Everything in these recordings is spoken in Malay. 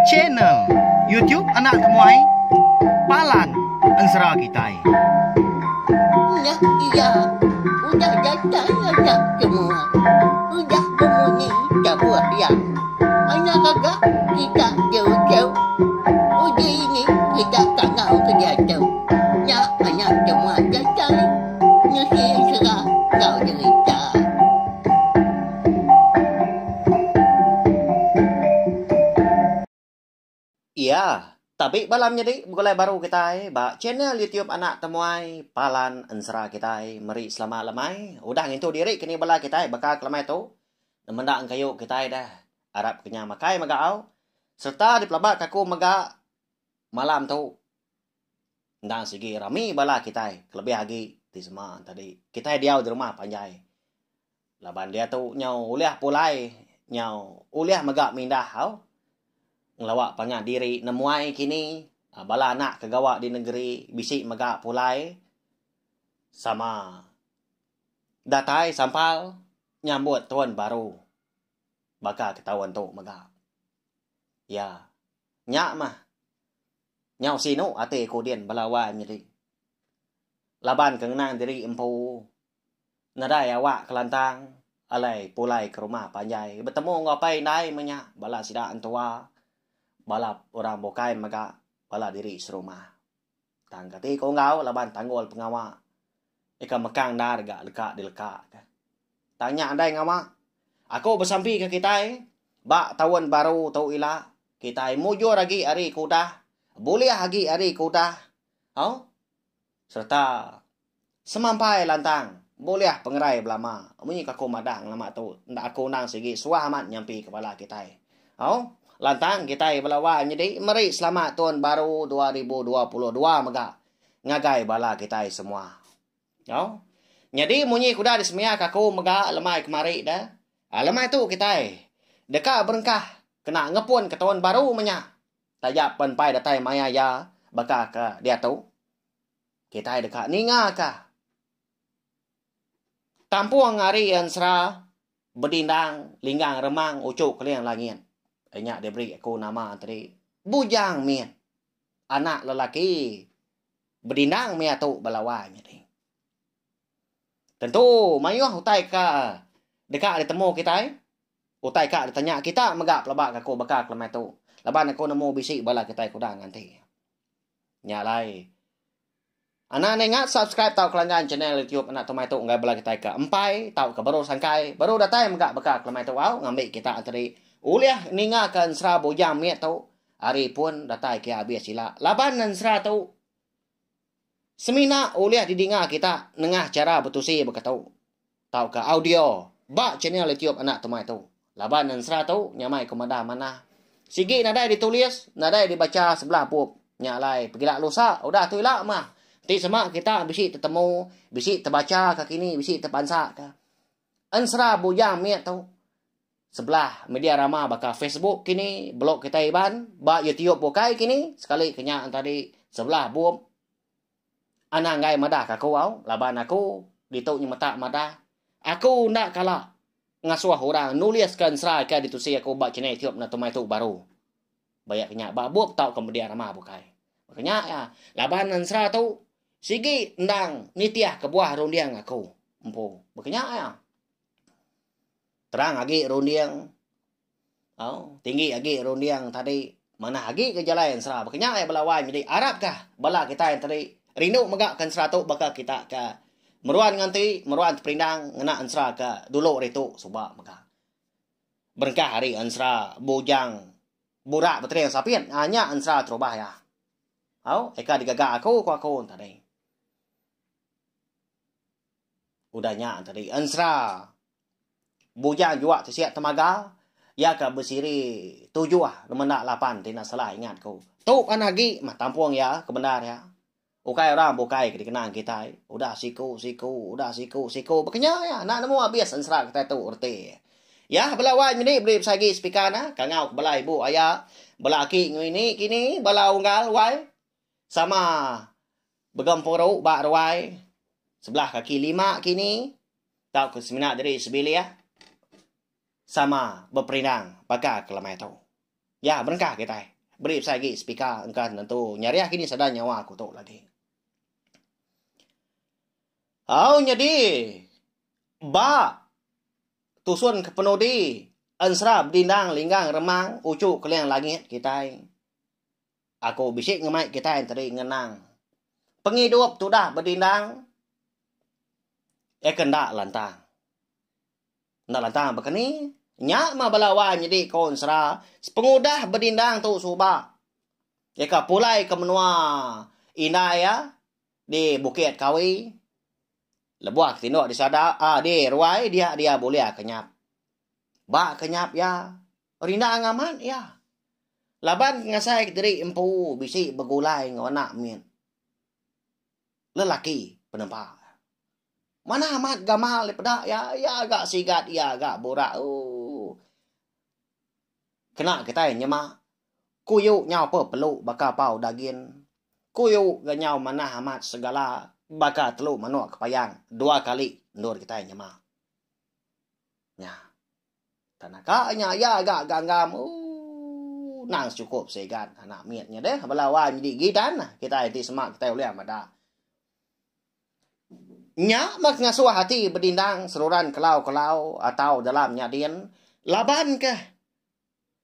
channel YouTube Anak Temuai Palan Ensera Kitai. Iya, udah datang anak semua. Udah berbunyi sebuah yang hanya kagak kita jauh-jauh. Uji ini kita kagak kejatuh. Ya, anak semua datang. Nusi serah kau cerita. Iya, tapi malam jadi mulai baru kita channel YouTube Anak Temuai Palan Ensera kita meri selama lamai. Udah ngintu diri kini bala kita bakal kelamai tu. Nemendang kayu kita dah. Arab kenya makai magau. Serta di pelabat kaku maga malam tu. Ndang segi rami bala kita lebih lagi di semua tadi. Kita diau di rumah panjai. Laban dia tu nyau uliah pulai nyau uliah maga mindah hau. Ngelawak panggah diri nemuai kini bala anak kegawak di negeri bisik megak pulai sama datai sampal nyambut tahun baru bakal ketahuan tu megak ya nyak mah nyau sino ate kodien balawan jadi laban kenang diri empu nadai awak kelantang alai pulai ke rumah panjai bertemu ngapai nai menyak bala sida antua balap orang bokai maga bala diri serumah. Tanggati ko ngau laban tanggol pengawa. Ika mekang darga leka dileka. Tanya andai ngama. Aku bersampi ke kita bak tahun baru tau ila. Kita mujur lagi hari kuda. Boleh lagi hari kuda. Oh? Serta semampai lantang. Boleh pengerai belama. Munyi kaku madang lama tu. Ndak aku nang segi suah amat nyampi kepala kita. Oh? Lantang kita belawan jadi meri selamat tahun baru 2022 mega ngagai bala kita semua. Yo. Jadi munyi kuda di semia kaku mega lemai kemari dah. Lemai tu kita deka berengkah kena ngepun ke tahun baru menya. Tajak penpai datai maya ya baka ke dia tu. Kita deka ninga ka. Tampuang hari ensera bedindang linggang remang ucuk keliang langit. Enyak dia beri aku nama tadi. Bujang mian. Anak lelaki. Berdindang mian tu balawan. Tentu. Mayuh utai ka. Dekat ditemu kita. Utai ka ditanya kita. Megak pelabak aku bakal kelemai tu. Laban aku nemu bisik bala kita kuda nanti. Nyalai. Anak ingat subscribe tau kelanggan channel YouTube Anak Temuai tu. Ngai bala kita ke empai. Tau ke baru sangkai. Baru datai megak bakal kelemai tu. Ngambil kita tadi. Uliah ningakan sera bojang miat tu. Hari pun datai ke habis sila. Laban dan sera tu. Semina uliah didinga kita. Nengah cara betusi berkatau. Tau ke audio. Bak channel YouTube Anak Temuai tu. Laban dan sera tu. Nyamai kemada mana. Sigi nadai ditulis. Nadai dibaca sebelah pup. Nyalai pergilah lusa. Udah tu ilah mah. Ti semak kita bisik tertemu. Bisik terbaca ke kini. Bisik terpansak ke. Ansera bojang miat tu. Sebelah media ramah bakal Facebook kini, blog kita iban, bak YouTube bokai kini, sekali kenyak tadi sebelah buam. Anak ngai madah kaku au, laban aku dituk nyemeta madah. Aku ndak kalah ngasuh orang nuliskan serai ke ditusi aku bak channel YouTube na Temuai tu baru. Banyak kenyak bak buam tau ke media ramah bokai. Makanya ya, laban nan serai tu sigi ndang nitiah ke buah rundiang aku. Empu. Makanya ya. Terang lagi rundiang. Oh, tinggi lagi rundiang tadi. Mana lagi ke jalan serah. Makanya belawan jadi Arab kah? Bala kita yang tadi. Rindu megakkan serah tu bakal kita ke. Meruan nganti. Meruan terperindang. Ngena ansra ke. Dulu ritu. Subak maka. Berengkah hari ansra. Bujang. Burak betul yang sapien. Hanya ansra terubah ya. Oh, eka digagak aku. Aku tadi. Udahnya tadi. Ansra. Bujang juga tersiap temaga. Ya ke bersiri 7 lah. Lemenak 8. Tidak salah ingat ku. Tu kan lagi. Mah tampuang ya. Kebenar ya. Ukai orang bukai dikenang kita. Udah siku. Udah siku. Bekenya ya. Nak nemu habis ansra kita tu. Erti. Ya belawan ini. Beli sagi speaker na. Kangau bela ibu ayah. Bela aki ini. Kini. Bela unggal. Wai. Sama. Begampuru. Bak ruai. Sebelah kaki 5 kini. Tahu ke seminak dari sebilik ya. Sama berperindang bakal kelemai tu. Ya, berengkah kita. Beri saya lagi speaker engkan tentu. Nyari kini sadar nyawa aku tu lagi. Jadi ba tusun ke penodi ansrab dindang linggang remang ucuk keliang langit kita. Aku bisik ngemai kita yang tadi ngenang. Pengidup tu dah berdindang. Kendak lantang. Ndak lantang begini. Nyak ma balawan jadi konsra. Pengudah berdindang tu subak. Eka pulai ke menua indah ya. Di Bukit Kawi. Lebuak tindok di sada. Di ruai dia boleh kenyap. Ba kenyap ya. Rinda ngaman ya. Laban ngasai diri empu bisi begulai ngawana min. Lelaki penempa. Mana amat gamal pada ya agak sigat ya agak borak. Kena kita nyema. Kuyu nyau pe peluk baka pau dagin. Kuyu ganyau mana amat segala baka teluk manuak kepayang. 2 kali ndur kita nyema. Ya. Tanakanya ya agak ganggam. Nang cukup segan anak mietnya deh belawan jadi gidan kita itu semak kita boleh amada. Nya mak ngasuh hati berdindang seruran kelau-kelau atau dalam nyadin laban ke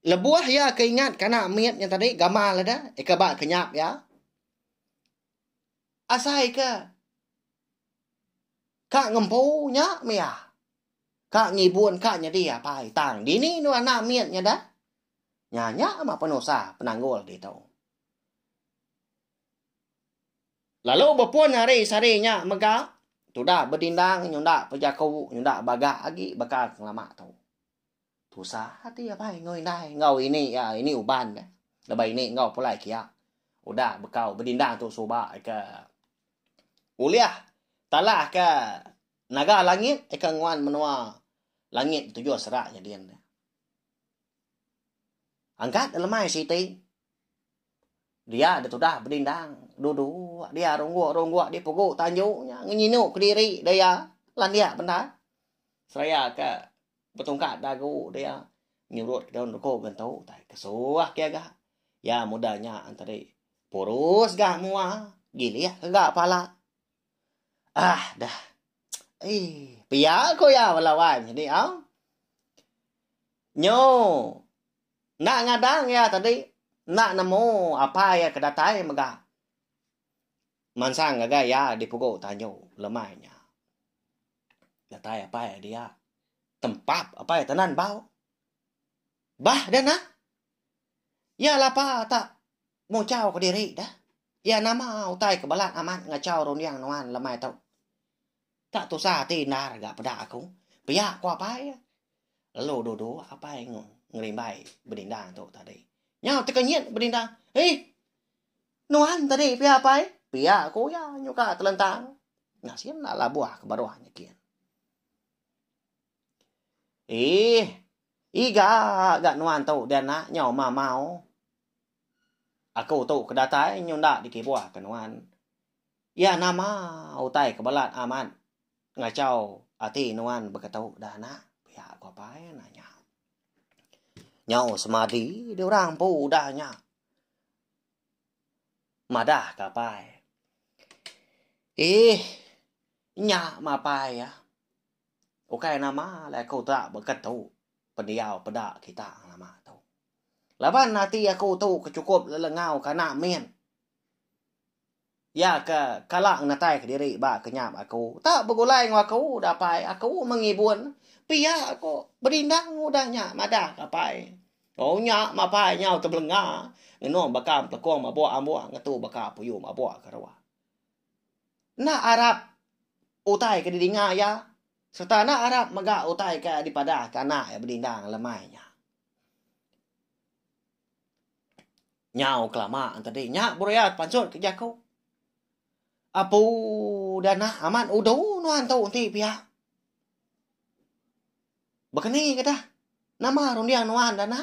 lebuah ya keingat kana mietnya tadi gamal ada ikaba kenyap ya. Asai ke kak ngempu nya mia. Kak ngibun kak nyadi apa tang dini nu anak mietnya dah. Nyanya sama penosa penanggul gitu. Lalu berpuan hari sarinya mega. Tudah berdindang nyunda pejaku nyunda baga lagi bakal lama tau. Tusa hati apa ngoi nai ngau ini ya ini uban deh. Lebih ini ngau pulai kia. Udah bekau berdindang tu soba ke uliah talah ke naga langit ke nguan menua langit tujuh seraknya dia. Angkat lemai siti. Dia ada tudah berdindang. Duduk. Dia ronggok dia pukul tanjuknya. Ngenyinuk ke diri dia. Lan dia benda. Seraya ke betungkat dagu dia. Nyurut ke daun rokok gantau. Tai kesuah kia gak. Ya mudahnya antara purus gak mua. Gili ya gak pala. Dah. Pia ko ya walawan. Jadi Nyo. Nak ngadang ya tadi. Nak nemu apa ya kedatai mega. Mansang agak ya dipukul tanyo lemahnya. Datai apa ya dia. Tempat apa ya tenan bau. Bah dana. Ya lapa tak mau caw ke diri dah. Ya nama utai kebalat aman ngacau roniang nuan lemai tau. Tak tu sa tinar agak pada aku. Pihak ku apa ya. Lalu dodo apa yang ngerimbai berdindang tu tadi. Nhau terkenyit berdindang. Nuan tadi pihak apa? Pihak aku ya nyuka telentang. Ngasih nak lah buah ke baruahnya kian. Gak nuan tu dia nak nyau mau. Aku tu kedatai nyunda di kibuah ke nuan. Ya nama utai kebalat aman. Ngacau hati nuan berkatau dah nak. Pihak aku apa ya nanya. Nhau semadi dia orang pu dahnya. Madah kapai. Nya mapai ya. Okai nama lah kau tak berkatu. Pendiau pedak kita nama tu. Laban hati aku tu kecukup lelengau kana men. Ya ke kalak natai ke diri ba kenyap aku. Tak bergulai dengan aku dapai. Aku mengibun. Pia aku berdindang udahnya madah kapai. Nyak mapai nyau terbelenga. Ngeno bakam pelakong mabua ambua ngatu baka puyu mabua karawa. Na Arab utai ke didinga ya. Serta na Arab maga utai ke dipada kana ya berdindang lemainya. Nyau kelamaan tadi nyak burayat pancot ke jaku. Apu dana aman udu nuan tau ti pia. Begini kata. Nama rundiang nuan dana.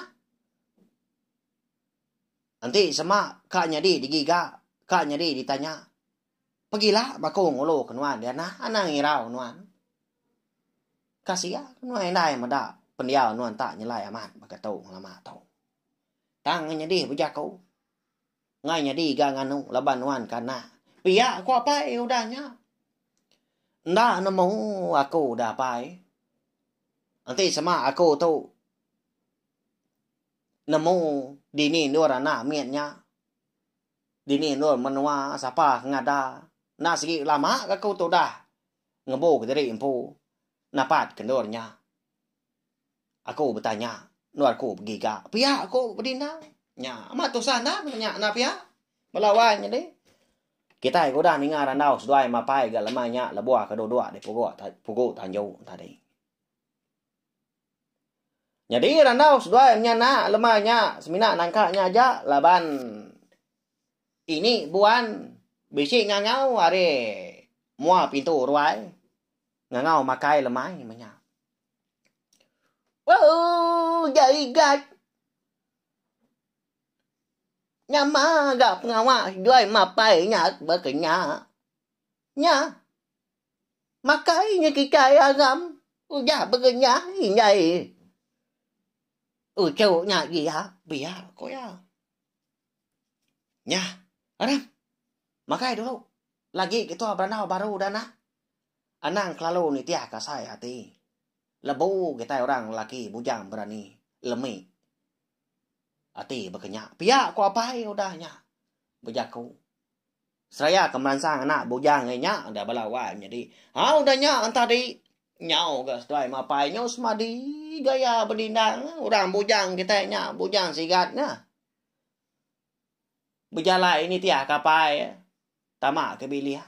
Nanti sama kak nyadi digiga. Kak nyadi ditanya. Pergilah bakung ulu ke nuan dia nah. Anang ngirau nuan. Kasih ya nuan endai mada. Pendiau nuan tak nyelai aman. Baka tau lama tau. Tangannya di berjaku. Nganya di ganganu laban wan kana. Pihak ko apa udahnya. Ndak nemu aku udah apa. Nanti sama aku tu nemu dini nur anak mietnya. Dini nur menua siapa ngada. Nak segi lama aku tu dah. Ngebo ke diri empu. Napat kendornya. Aku bertanya. Nuarku pergi ke. Pihak aku berdindang. Nya, amat tu sana nya na pihak. Melawannya deh. Kita ko dah ninga randau sedai mapai ga lamanya labua ka dua de pugo tanjau tadi. Jadi randau sedai nya na lamanya semina nangkanya aja laban ini buan bisi ngangau are mua pintu ruai ngangau makai lemai manya. Oh, jadi gat. Nyama gặp ngawaด้วยมาไปnhạc bơ cái nhà nha mà cái như cái agam ya bơ cái nhà nhảy châu nhà gì hả bia có ya nha adam makai dulu lagi kita beranau baru dana anang klalo ni tiak kasai hati lebu kita orang laki bujang berani lemi ati berkenyak. Pihak ko apa udahnya. Berjaku. Seraya kemeransang anak bujang nya dah balawan jadi. Ha udahnya tadi nyau ke sedai mapai nyau semadi gaya berdindang orang bujang kita nya bujang sigatnya. Berjalan ini tiak kapai tamak ke bilia.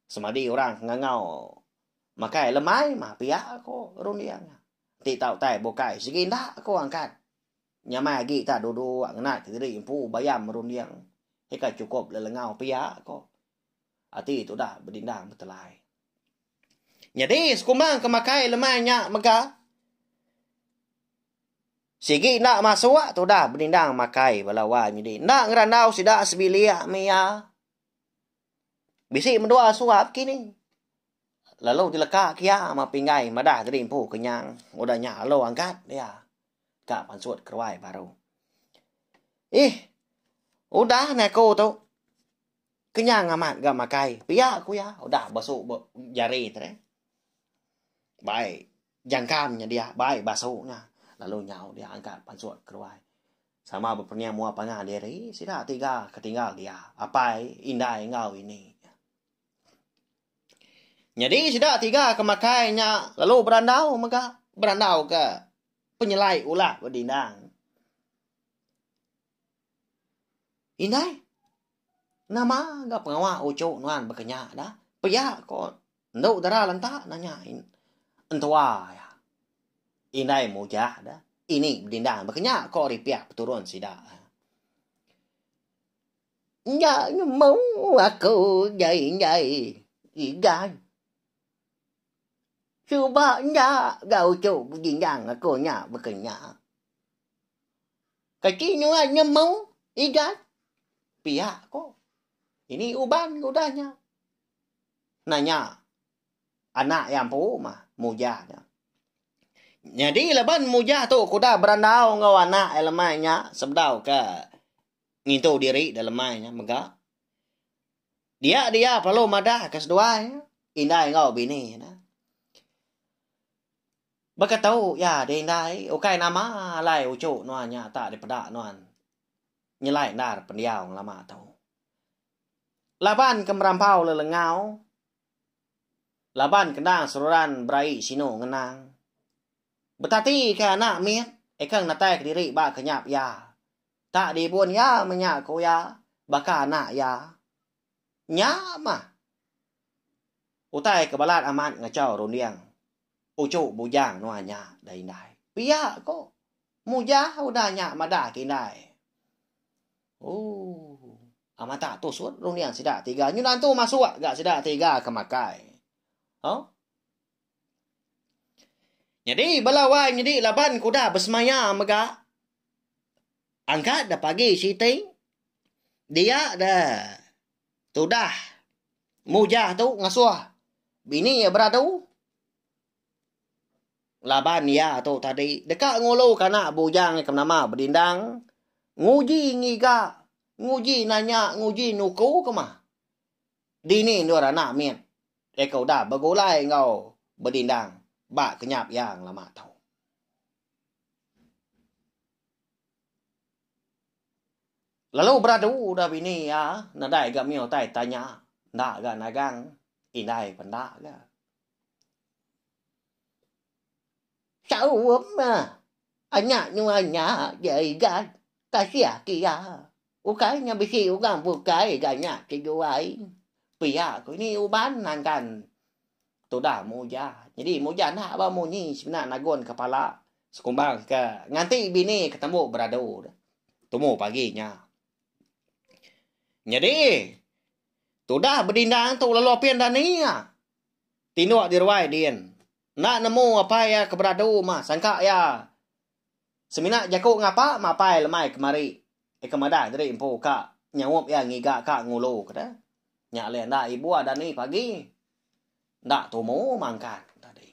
Semadi orang ngangau makai lemai mah pihak ko rundiang. Ti tau tai bokai siginda ko angkat. Nyama lagi tak duduk ngenat ke diri impu bayam merundiang. Heka cukup lelengau pihak ko. Hati itu dah berdindang bertelai. Jadi sekumbang kemakai lemahnya mega. Sigi nak masuk tu dah berdindang makai balawan jadi. Nak ngerandau sidak sebilia mia. Bisi mendua suap kini. Lalu dilekak kia ma pingai madah diri impu kenyang. Udahnya lo angkat dia. Kak pansut keruai baru. Udah neko tu. Kenyang amat gak makai. Pihak aku ya. Udah basuh jari tu. Baik. Jangkamnya dia. Baik basuhnya. Lalu nyau dia angkat pansut keruai. Sama berperniang mua pangah diri. Sidak tiga ketinggal dia. Apa indah engkau ini. Jadi sidak tiga kemakainya. Lalu berandau maka. Berandau ke. Penyelai ulah berdindang. Indai. Nama gak pengawa ucuk nuan berkenyak dah. Pihak kok. Nduk darah lantak nanya. Entua ya. Indai mujah dah. Ini berdindang berkenyak kok ripiak peturun sidak. Ya mau aku jai. Igai. Subahnya gau cuk berdindang aku nyak berkenyak. Kecilnya hanya mau igat. Pihak kok. Ini uban udahnya. Nanya. Anak yang pu mah. Mujah. Jadi leban mujah tu kuda berandau ngau anak elemanya. Sebdau ke. Ngintu diri dalamnya. Mega. Dia perlu madah keseduanya. Indah ngau bini. Baka tahu ya dendai ukai nama lai ucu nuannya tak daripada nuan nyelai dar pendiau lama tahu laban kemerampau lelengau laban kendang seruran berai sino ngenang betati ke anak miet ekang natai ke diri ba kenyap ya tak dibuan ya menyak ko ya baka anak ya nya mah utai kebalat amat ngacau rundiang ucu bujang nuanya dainai. Pihak kok. Mujah udahnya madah kinai. Amata tu suat runiang sidak tiga. Nyunan tu masuk gak sidak tiga kemakai. Jadi balawai jadi laban kuda bersemaya mega. Angkat dah pagi siti. Dia dah. Tu dah. Mujah tu ngasuh. Bini ya beradu. laban ya to tadi dekat ngolo kana bujang ke nama berdindang nguji ngiga nguji nanya nguji nuku ke mah dini ndora na mien kau dah bagulai ngau berdindang ba kenyap yang lama tau lalu beradu dah bini ya nadai ga mio tai tanya ndak ga nagang indai panda ga sao mà anya nhưng anya vậy ga kasia kia ukainya bisi ukang bukai ganya kejuai pia ko ini uban nangan tu dah moja jadi moja nak ba monyi sebenarnya nagon kepala sekumbang ke nganti bini ketemu beradu temu paginya jadi tu dah berdindang tu lalu pian dan ni tinuk di ruai dien nak nemu apa ya keberadu mah sangka ya semina jakuk ngapa mapai lemai kemari kemada dari impo ka nyawop ya ngiga ka ngulo kada nya le ndak ibu ada ni pagi ndak tomo mangkat tadi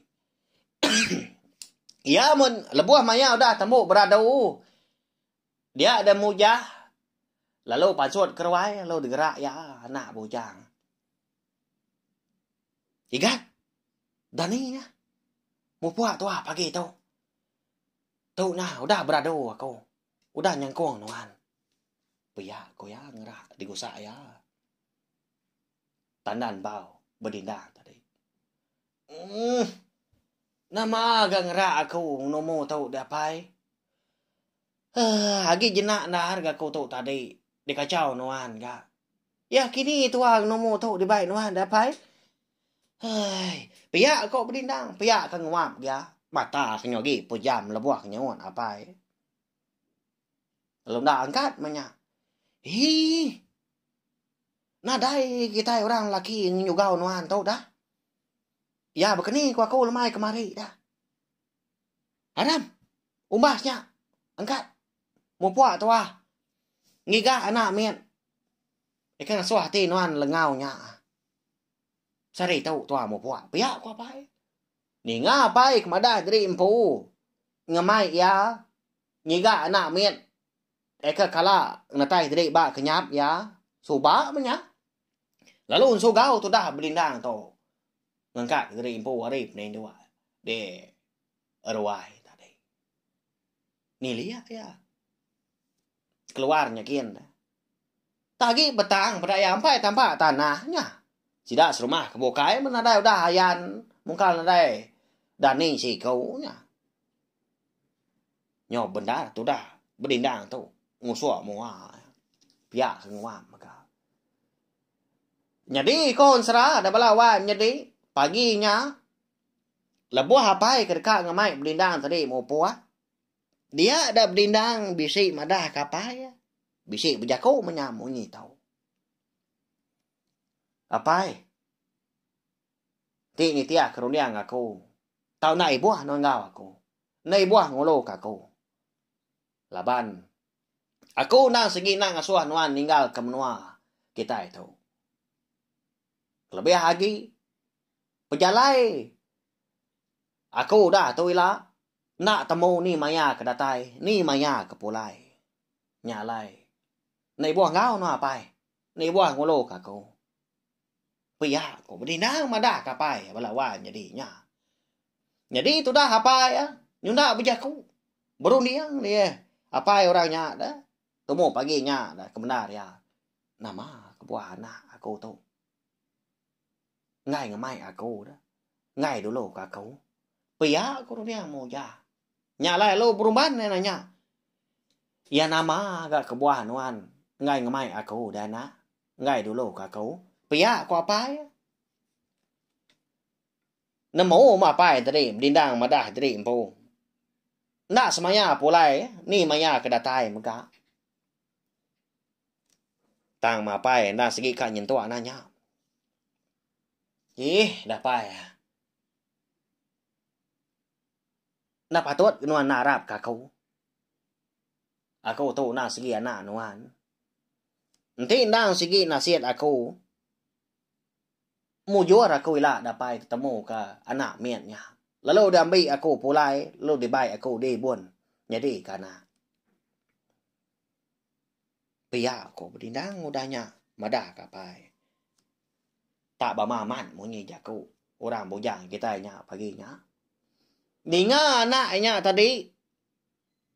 ya mun lebuah maya udah temu beradu dia ada mujah lalu pasut kerwai lalu digerak ya anak bujang igat dani ya mau puak tu pagi tu tu nah udah beradu aku udah nyangkong nuan pia ko ya ngerak digusak ya tandan bau berdindang tadi nama agak ngerak aku nomo tau dapai agi jenak nah harga kau tau tadi dikacau nuan ga ya kini tuang nomo tau di baik nuan dapai pia kau berdindang pia kan nguap ya mata kenyogi pujam lebuah nyawon apa belum dah angkat banyak nah dai kita orang laki nyugau nuan tau dah ya begini ku aku lemai kemari dah Adam umbasnya angkat mau puak tu ngiga anak mien ikan suah ti nuan lengau nya sari tau tu mau puak pia ku apa ni ngapai kemada dari empu ngamai ya ngiga anak mien eka kala natai dari ba kenyap ya suba menya lalu unsu gau tu dah berlindang tu ngangkat dari empu warip ni dua de arwai tadi ni lihat ya keluarnya kian tagi betang berdaya sampai tampak tanahnya tidak serumah kebukai menadai udah hayan mungkal nadai dani si kau nya nyob benda tu dah berlindang tu ngusuk mua pia ngua maka jadi kon sera ada balawan jadi paginya lebuah hapai kedeka ngamai berlindang tadi mau puah dia ada berlindang bisi madah kapai bisi berjaku menyamunyi tahu apai ti ni tia keruniang aku tau nai buah non ngau aku nai buah ngolo aku laban aku nang segi nang asuah nuan ninggal ke menua kita itu lebih lagi pejalai aku dah tu ila nak temu ni maya ke datai ni maya ke pulai nyalai nei buah ngau no apai nei buah ngolo aku pia ko berdindang madah kapai balawan jadi tu dah apai ya nyunda bejaku beruniang dia apai orangnya dah temu paginya dah kebenar ya nama kebuah anak aku tu ngai ngamai aku dah ngai dulu aku pia ko dia mau ja nyalai lo perubahan nanya ya nama agak kebuah nuan ngai ngamai aku dah na ngai dulu aku pia ko apa ya nemu ma pai tadi berdindang madah tadi empu nak semaya pulai ni maya kedatai muka tang ma pai na segi ka nyentu ananya dah pai na patut nuan narap ka kau aku tu na segi anak nuan nanti nang segi nasihat aku mujur aku ila dapai ketemu ke anak miennya Lalu dia ambil aku pulai, lalu dia baik aku dia pun. Jadi karena pihak aku berdindang udahnya madah kapai. Tak bamaman munyi jaku. Orang bujang kita nya paginya. Ninga anaknya tadi.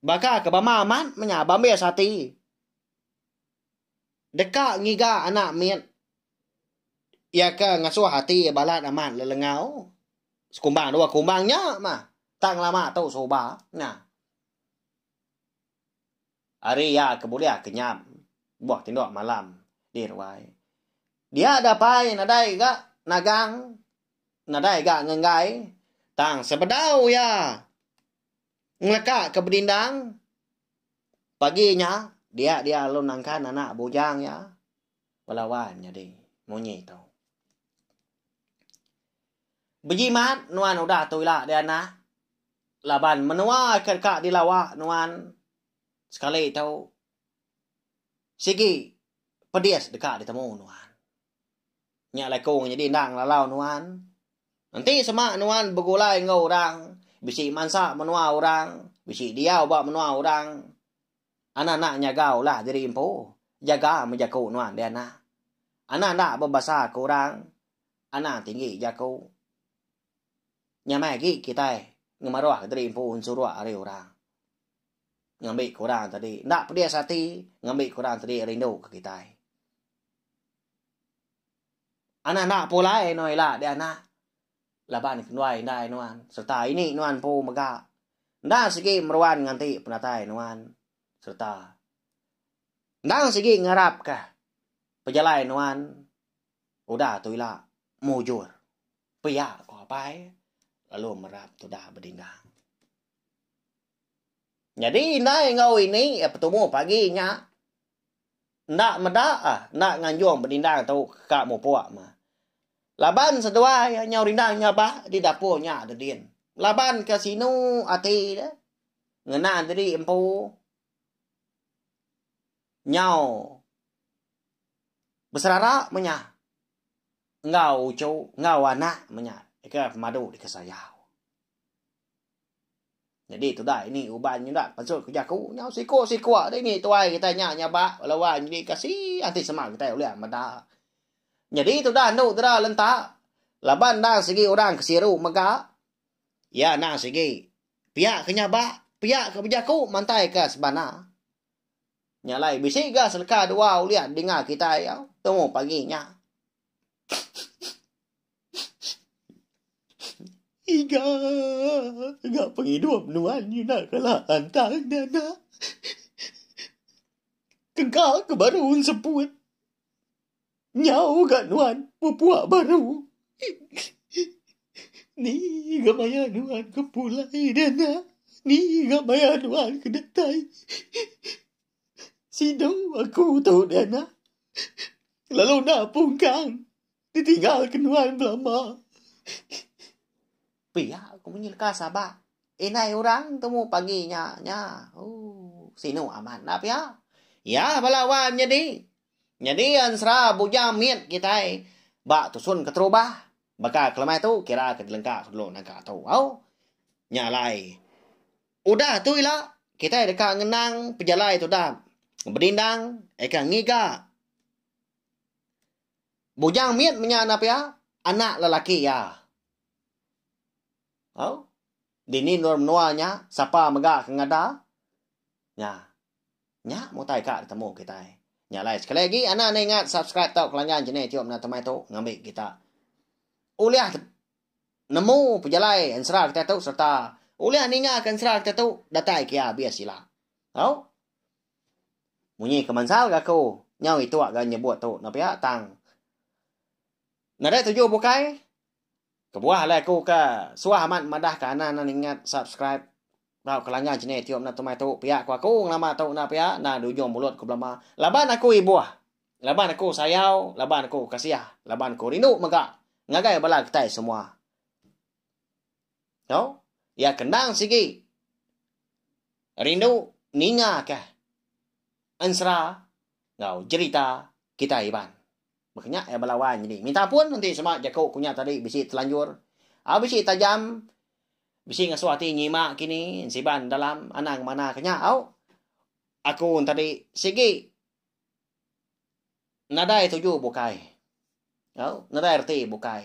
Baka ke bamaman menya bambe sati. Dekat ngiga anak miet. Ya ke ngasuh hati balat aman lelengau. Sekumbang dua kumbangnya mah. Tang lama tau soba. Nah. Hari ya kemudian kenyam. Buat tindok malam. Dirwai. Dia dapai nadai gak nagang. Nadai gak ngengai. Tang sebedau ya. Ngelekak ke berdindang. Paginya. Dia lunangkan anak bujang ya. Walawan jadi. Munyi tau. Bejimat nuan udah tu lah dia na. Laban menua kak di lawak nuan. Sekali tahu. Sigi pedias dekat ditemu nuan. Nyak lekung jadi ndang lalau nuan. Nanti semak nuan begulai ngau orang. Bisi mansa menua orang. Bisi dia ubah menua orang. Anak-anak nyagau lah jadi impu. Jaga menjaku nuan dia na. Anak-anak berbahasa kurang. Anak tinggi jaku. Nyamai gi kita ngemaruah dari impu unsurwa ari orang. Ngambil kurang tadi. Ndak pedia sati. Ngambil kurang tadi rindu ke kita. Anak-anak pulai noi lah dia anak. Laban kenuai ndai nuan. Serta ini nuan pu mega. Ndak segi meruan nganti penatai nuan. Serta. Ndak segi ngarap kah. Pejalai nuan. Udah tu lah. Mujur. Piyak ko apa lalu merap tu dah berdindang. Jadi nai ngau ini bertemu paginya. Nak medak nak nganjung berdindang tu kak mau puak mah. Laban sedua nyau rindang nyaba di dapurnya ada din. Laban kasino ati dah. Ngena dari empu. Nyau beserara menya. Ngau ucu ngau anak menya. Ika madu di kesayau. Jadi tu dah ini uban ni dah pasal kerja aku nyau siko ada ini tuai kita nyaba lawan jadi kasih anti semak kita oleh mada. Jadi tu dah nu dah lentak. Laban dah segi orang kesiru mega. Ya nak segi pihak kenyaba, pihak ke bejaku mantai ke sebana. Nyalai bisi ga selka dua ulian dengar kita ya. Temu paginya. Iga penghidup nuan you nak kalah antang dana. Kengkak kebarun seput. Nyau kat nuan pupuak baru. Ni gamaya nuan kepulai dana. Ni gamaya nuan kedetai. Sidau aku tahu dana. Lalu nak pungkang. Ditinggal ke nuan belama. Pihak aku menyelka sabah. Inai orang temu paginya. Sino aman lah pihak. Ya balawan jadi. Jadi ansra bujang miet kita. Bak tusun keterubah. Baka kelemai tu kira kedelengkak dulu nak tahu. Nyalai. Udah tu ilah. Kita dekat ngenang pejalai tu dah. Berdindang. Eka ngiga. Bujang miet menyana pihak. Anak lelaki ya. Dini norm nuanya sapa megak ngada. Nya mau tai kak ketemu kita. Nya lai sekali lagi ana ingat subscribe tau kelangan jenis tiup na temai tu ngambil kita. Uliah nemu pejalai ensra kita tu serta uliah ninga kan ensra kita tu datai kia biasila. Munyi kemansal gaku nyau itu agak nyebut tu napia tang. Nada tujuh bukai. Kebuah lah aku ke suah amat madah ke anak ingat subscribe. Rau kelangan jenis tiup na temai tu pihak aku lama tu na pihak na dujung mulut ku belama. Laban aku ibuah. Laban aku sayau, laban aku kasiah, laban aku rindu mega. Ngagai bala kita semua. Ya kendang sigi. Rindu ninga ke. Ansra ngau cerita kita iban. Makanya ya balawan jadi. Minta pun nanti semak jakau kunya tadi bisi telanjur. Bisi tajam. Bising aswati nyimak kini siban dalam anang mana kanya au. Aku tadi sige. Nadai tuju bukai. Au, nadai reti bukai.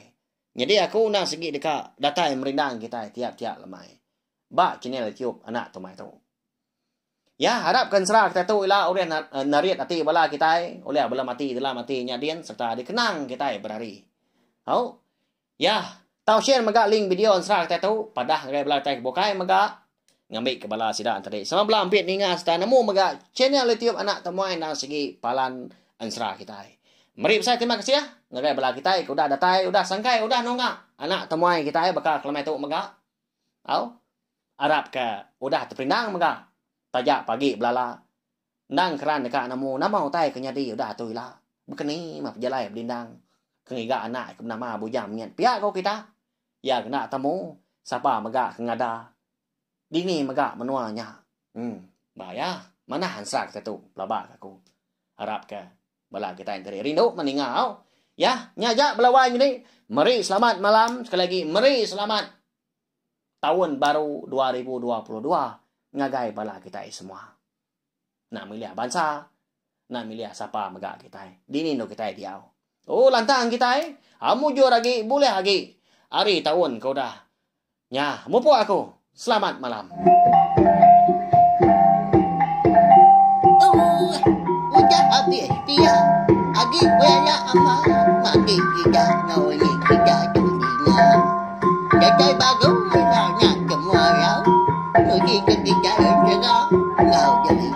Jadi aku nak segi dekat data yang merindang kita tiap-tiap lemai. Ba channel YouTube anak tumai tu. Ya, harapkan serah kita tu ialah oleh nariat hati bala kita, oleh bala mati dalam mati nyadian serta dikenang kita berhari. Au. Ya, tau share maga link video serah kita tu padah ngai bala tai bokai maga ngambil ke bala sidang tadi. Sama bala ampit ninga serta nemu maga channel YouTube anak temuai nang segi palan ansra kita. Mari saya terima kasih ya. Ngai bala kita udah datai, udah sangkai, udah nongak. Anak temuai kita bakal kelamai tu maga. Au. Harap ke udah terpindang maga. Tajak pagi belala. Nang keran dekat namu nama utai kenyadi udah tu ilah. Bukan ni mah berjalai berlindang. Kengiga anak ke nama bujang niat pihak kau kita. Ya kena tamu siapa maga kengada. Dini maga menuanya. Bahaya. Mana hansak kita tu pelabak aku. Harap ke bala kita yang teri rindu meninggal. Ya, nyajak belawai ini. Mari selamat malam sekali lagi. Mari selamat tahun baru 2022. Ngagai bala kita semua. Nak milih bangsa, nak milih siapa maga kita. Dini no kita diau. Oh lantang kita amu jo lagi boleh lagi. Hari tahun kau dah. Nya, mupo aku. Selamat malam. Udah habis dia. Agi wala ama. Magi kita nawani kita dunia. Jadi baru nak semua rau. Pergi ke kita juga. Kau jadi